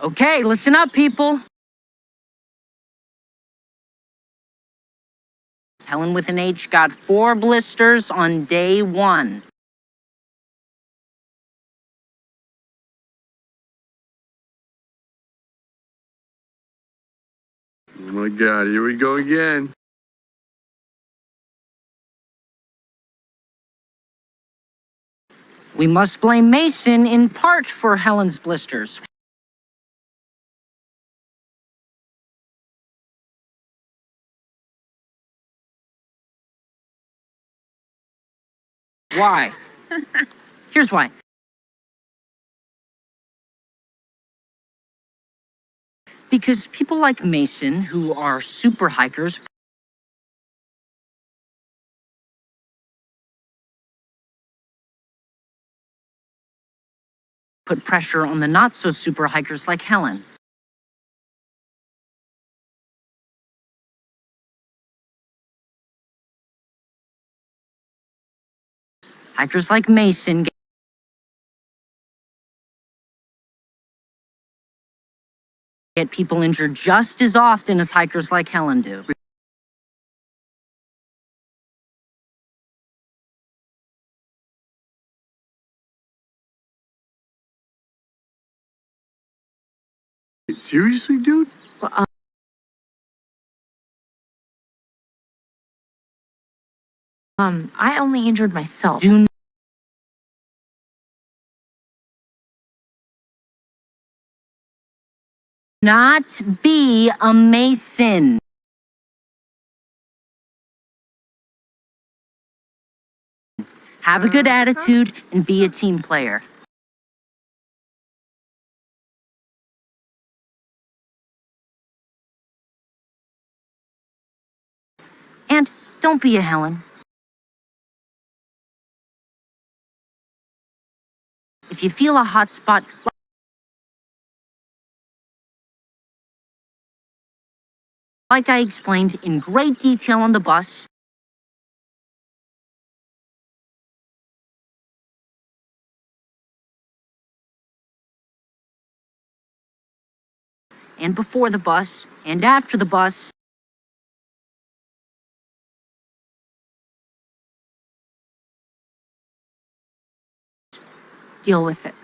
Okay, listen up, people. Helen with an H got 4 blisters on day 1. Oh my God, here we go again. We must blame Mason in part for Helen's blisters. Why? Here's why. Because people like Mason, who are super hikers, put pressure on the not-so-super hikers like Helen. Hikers like Mason get people injured just as often as hikers like Helen do. Seriously, dude? I only injured myself. Do not be a Mason. Have a good attitude and be a team player. And don't be a Helen. If you feel a hot spot, like I explained in great detail on the bus, and before the bus, and after the bus, deal with it.